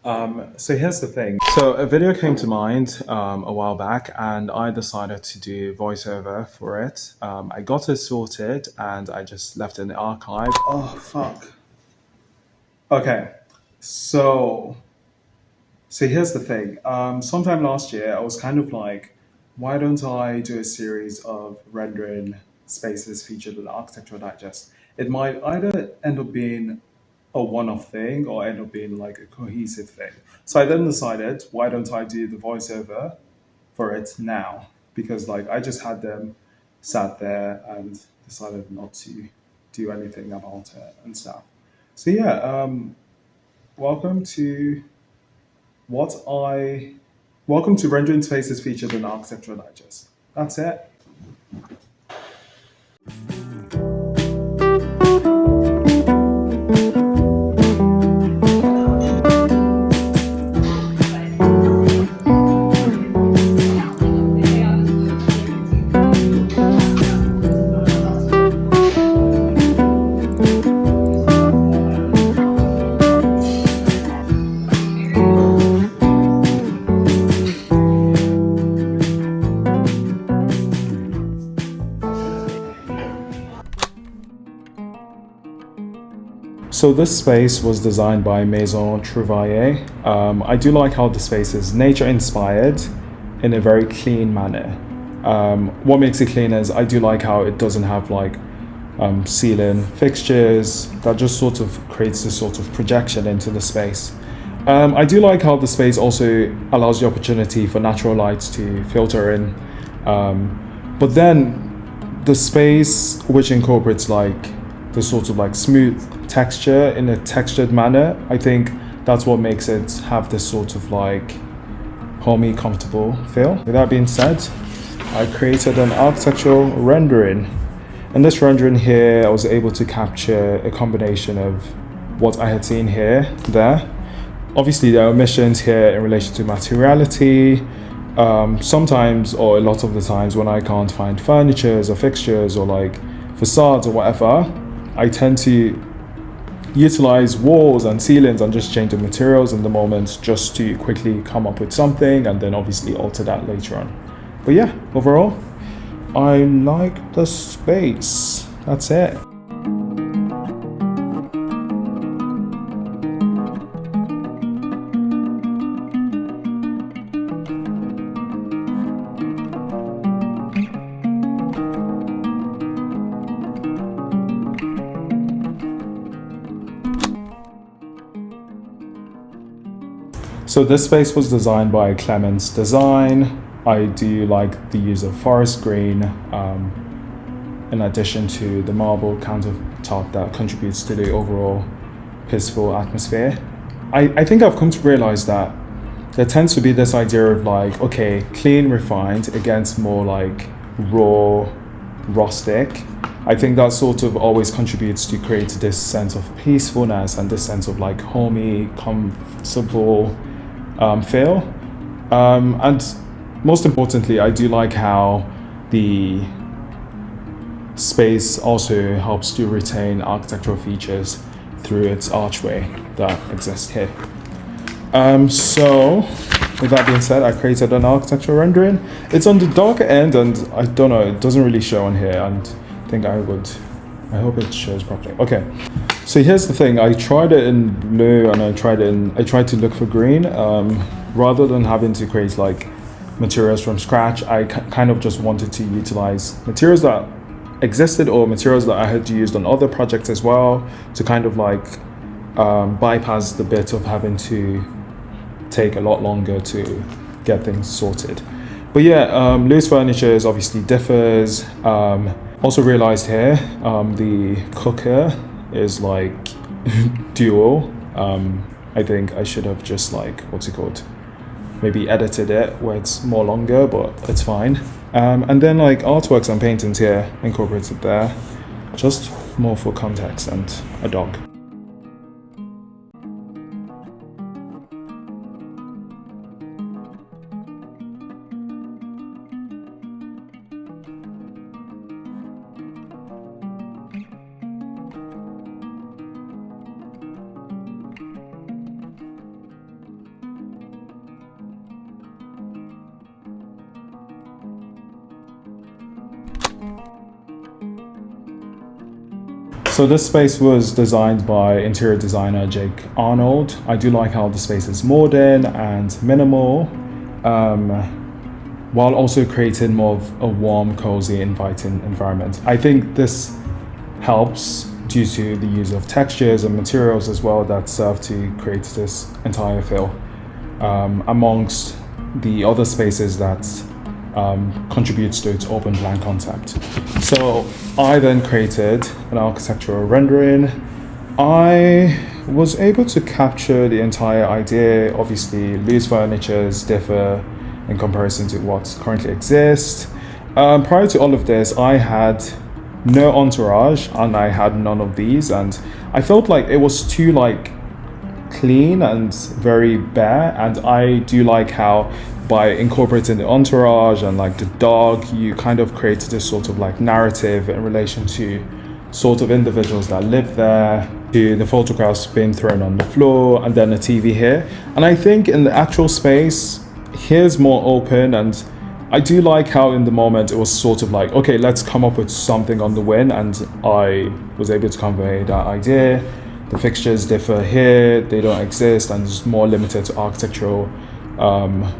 So here's the thing. So a video came to mind a while back, and I decided to do voiceover for it. I got it sorted, and I just left it in the archive. Oh fuck. Okay, so so here's the thing. Sometime last year, I was kind of like, why don't I do a series of rendering spaces featured in the Architectural Digest? It might either end up being a one-off thing or end up being like a cohesive thing. So I then decided, why don't I do the voiceover for it now? Because like I just had them sat there and decided not to do anything about it and stuff. So yeah, welcome to what I welcome to rendering spaces featured in Architectural Digest. That's it. So this space was designed by Maison Trouvaille. I do like how the space is nature inspired in a very clean manner. What makes it clean is I do like how it doesn't have like ceiling fixtures that just sort of creates this sort of projection into the space. I do like how the space also allows the opportunity for natural lights to filter in. But then the space which incorporates like the sort of like smooth texture in a textured manner, I think that's what makes it have this sort of like homey, comfortable feel. With that being said, I created an architectural rendering. In this rendering here, I was able to capture a combination of what I had seen here, there. Obviously, there are omissions here in relation to materiality. Sometimes, or a lot of the times, when I can't find furnitures or fixtures or like facades or whatever, I tend to utilize walls and ceilings and just change the materials in the moment just to quickly come up with something and then obviously alter that later on. But yeah, overall, I like the space. That's it. So this space was designed by Clemens Design. I do like the use of forest green in addition to the marble countertop that contributes to the overall peaceful atmosphere. I think I've come to realize that there tends to be this idea of like, okay, clean, refined against more like raw, rustic. I think that sort of always contributes to create this sense of peacefulness and this sense of like homey, comfortable feel. And most importantly, I do like how the space also helps to retain architectural features through its archway that exists here. So, with that being said, I created an architectural rendering. It's on the darker end, and I don't know, it doesn't really show on here, and I hope it shows properly. Okay, so here's the thing. I tried it in blue, and I tried to look for green. Rather than having to create like materials from scratch, I kind of just wanted to utilize materials that existed or materials that I had used on other projects as well to kind of like bypass the bit of having to take a lot longer to get things sorted. But yeah, loose furniture obviously differs. Also realized here, the cooker is like dual. I think I should have just like, what's it called? Maybe edited it where it's more longer, but it's fine. And then like artworks and paintings here incorporated there, just more for context and a dog. So this space was designed by interior designer Jake Arnold. I do like how the space is modern and minimal, while also creating more of a warm, cozy, inviting environment. I think this helps due to the use of textures and materials as well that serve to create this entire feel, amongst the other spaces that contributes to its open plan concept. So I then created an architectural rendering. I was able to capture the entire idea. Obviously, loose furnitures differ in comparison to what currently exists. Prior to all of this, I had no entourage and I had none of these, and I felt like it was too clean and very bare. And I do like how by incorporating the entourage and the dog, you kind of created this sort of narrative in relation to sort of individuals that live there, to the photographs being thrown on the floor, and then a TV here. And I think in the actual space, here's more open, and I do like how in the moment it was sort of okay, let's come up with something on the wing, and I was able to convey that idea. The fixtures differ here, they don't exist, and it's more limited to architectural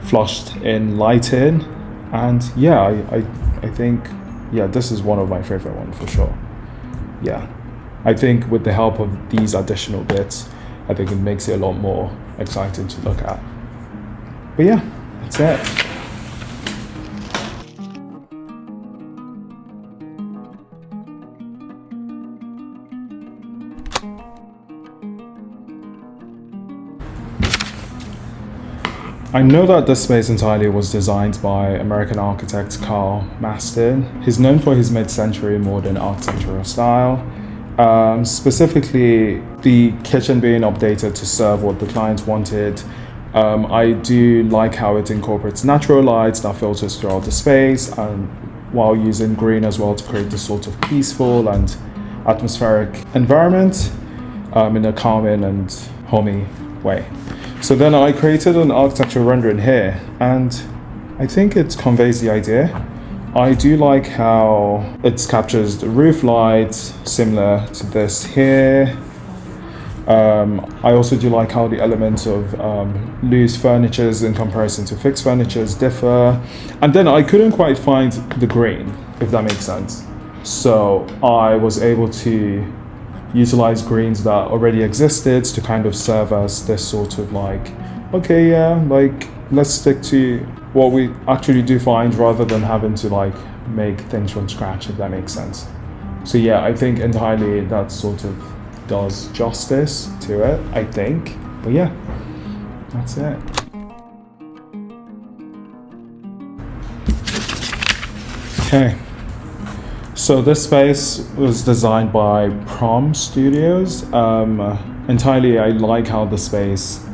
flushed in lighting. And yeah, I think this is one of my favorite ones for sure. Yeah, I think with the help of these additional bits, I think it makes it a lot more exciting to look at. But yeah, that's it. I know that this space entirely was designed by American architect Carl Mastin. He's known for his mid-century modern architectural style, specifically the kitchen being updated to serve what the client wanted. I do like how it incorporates natural lights that filters throughout the space, and while using green as well to create this sort of peaceful and atmospheric environment in a calming and homey way. So then I created an architectural rendering here, and I think it conveys the idea. I do like how it captures the roof lights, similar to this here. I also do like how the elements of loose furnitures in comparison to fixed furnitures differ. And then I couldn't quite find the green, if that makes sense. So I was able to utilize greens that already existed to kind of serve as this sort of okay, yeah, let's stick to what we actually do find rather than having to make things from scratch, if that makes sense. So yeah, I think entirely that sort of does justice to it, I think. But yeah, that's it. Okay. So this space was designed by Prom Studios. Entirely, I like how the space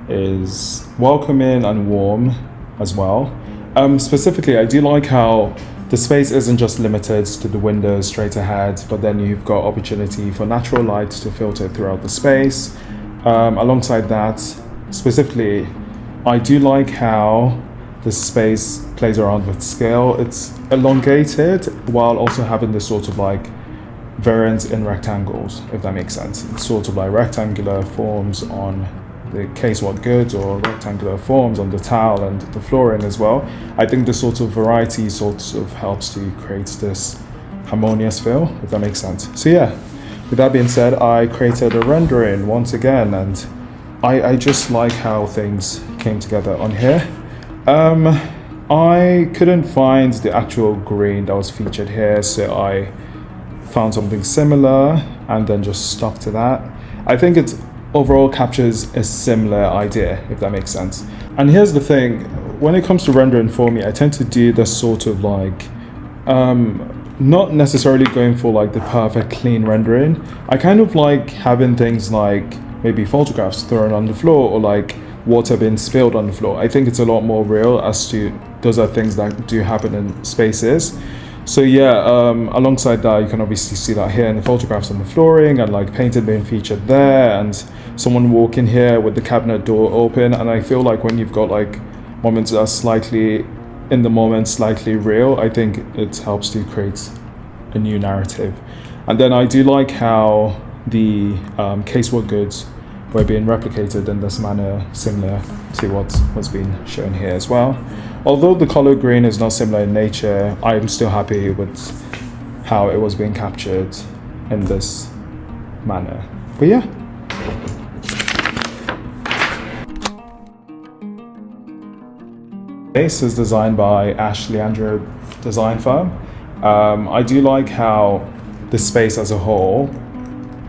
is welcoming and warm as well. Specifically, I do like how the space isn't just limited to the windows straight ahead, but then you've got opportunity for natural light to filter throughout the space. Alongside that, specifically, I do like how the space plays around with scale. It's elongated while also having this sort of variance in rectangles, if that makes sense. It's sort of rectangular forms on the casework goods or rectangular forms on the tile and the flooring as well. I think this sort of variety sort of helps to create this harmonious feel, if that makes sense. So yeah, with that being said, I created a rendering once again, and I just like how things came together on here. I couldn't find the actual green that was featured here, so I found something similar and then just stuck to that. I think it overall captures a similar idea, if that makes sense. And here's the thing, when it comes to rendering for me, I tend to do this sort of not necessarily going for the perfect clean rendering. I kind of like having things maybe photographs thrown on the floor or water being spilled on the floor. I think it's a lot more real as to those are things that do happen in spaces. So yeah, alongside that, you can obviously see that here in the photographs on the flooring and painting being featured there, and someone walking here with the cabinet door open. And I feel when you've got moments that are slightly in the moment, slightly real, I think it helps to create a new narrative. And then I do like how the casework goods were being replicated in this manner, similar to what was being shown here as well. Although the color green is not similar in nature, I'm still happy with how it was being captured in this manner. But yeah. Base is designed by Ashley Andrew design firm. I do like how the space as a whole,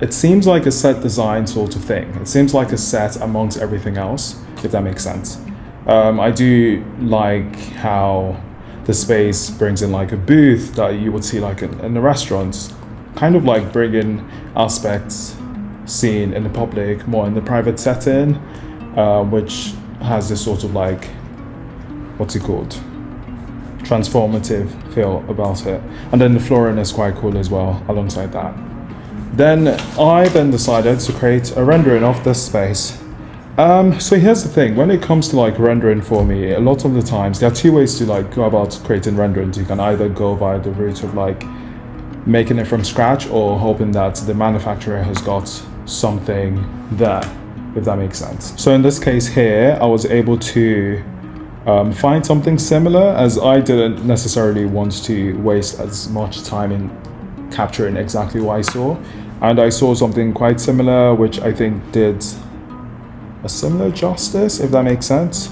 it seems like a set design sort of thing. It seems like a set amongst everything else, if that makes sense. I do like how the space brings in like a booth that you would see like in the restaurants, kind of like bringing aspects seen in the public more in the private setting, which has this sort of like, what's it called, transformative feel about it. And then the flooring is quite cool as well alongside that. Then I decided to create a rendering of this space. So here's the thing, when it comes to like rendering for me, a lot of the times there are two ways to like go about creating renderings. You can either go via the route of like making it from scratch or hoping that the manufacturer has got something there, if that makes sense. So in this case here, I was able to find something similar, as I didn't necessarily want to waste as much time in capturing exactly what I saw. And I saw something quite similar, which I think did a similar justice, if that makes sense.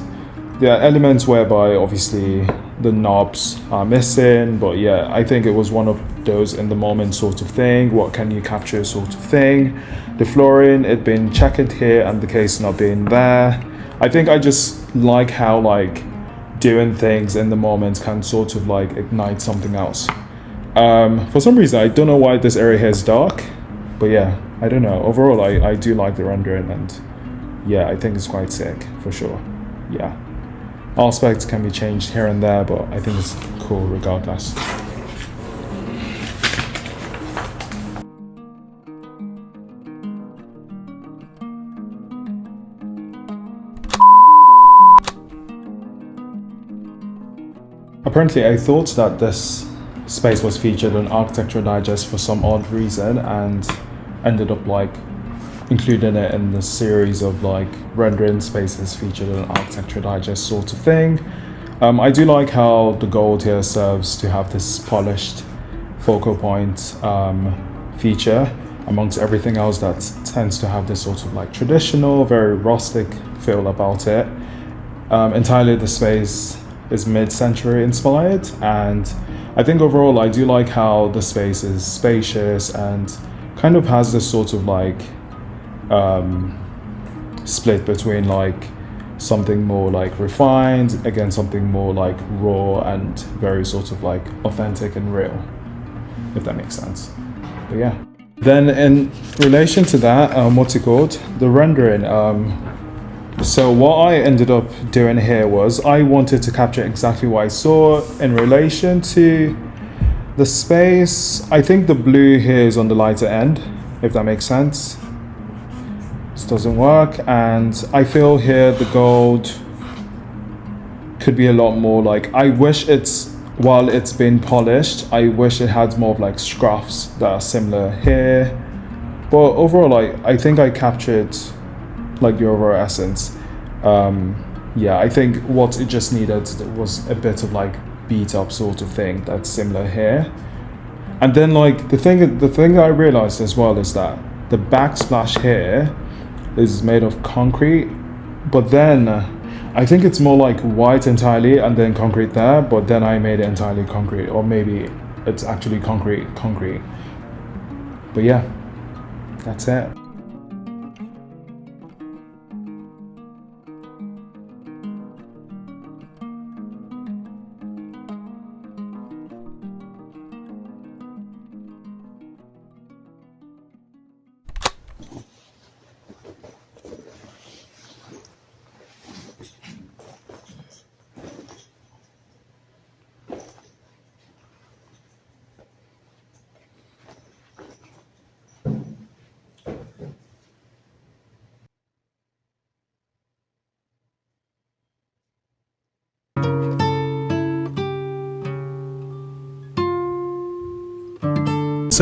There are elements whereby obviously the knobs are missing, but yeah, I think it was one of those in the moment sort of thing. What can you capture sort of thing. The flooring, it being checkered here and the case not being there. I think I just like how like doing things in the moment can sort of like ignite something else. For some reason, I don't know why this area here is dark, but yeah, I don't know. Overall, I do like the rendering, and yeah, I think it's quite sick for sure. Yeah, aspects can be changed here and there, but I think it's cool regardless. Apparently, I thought that this space was featured on Architecture Digest for some odd reason, and ended up like including it in the series of like rendering spaces featured on Architecture Digest sort of thing. I do like how the gold here serves to have this polished focal point feature amongst everything else that tends to have this sort of like traditional, very rustic feel about it. Entirely the space is mid-century inspired, and I think overall I do like how the space is spacious and kind of has this sort of like split between like something more like refined against something more like raw and very sort of like authentic and real, if that makes sense. But yeah. Then in relation to that, what's it called? The rendering. So what I ended up doing here was I wanted to capture exactly what I saw in relation to the space. I think the blue here is on the lighter end, if that makes sense. This doesn't work, and I feel here the gold could be a lot more like, I wish while it's been polished, I wish it had more of like scruffs that are similar here. But overall, I think I captured like the overall essence. Yeah, I think what it just needed was a bit of like beat up sort of thing that's similar here. And then like the thing I realized as well is that the backsplash here is made of concrete, but then I think it's more like white entirely and then concrete there, but then I made it entirely concrete, or maybe it's actually concrete. But yeah, that's it.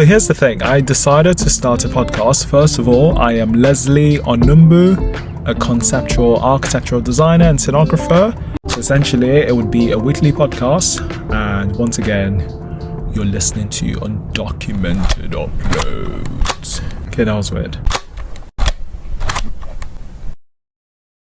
So here's the thing. I decided to start a podcast. First of all, I am Leslie Onumbu, a conceptual architectural designer and scenographer. So essentially, it would be a weekly podcast. And once again, you're listening to Undocumented Uploads. Okay, that was weird.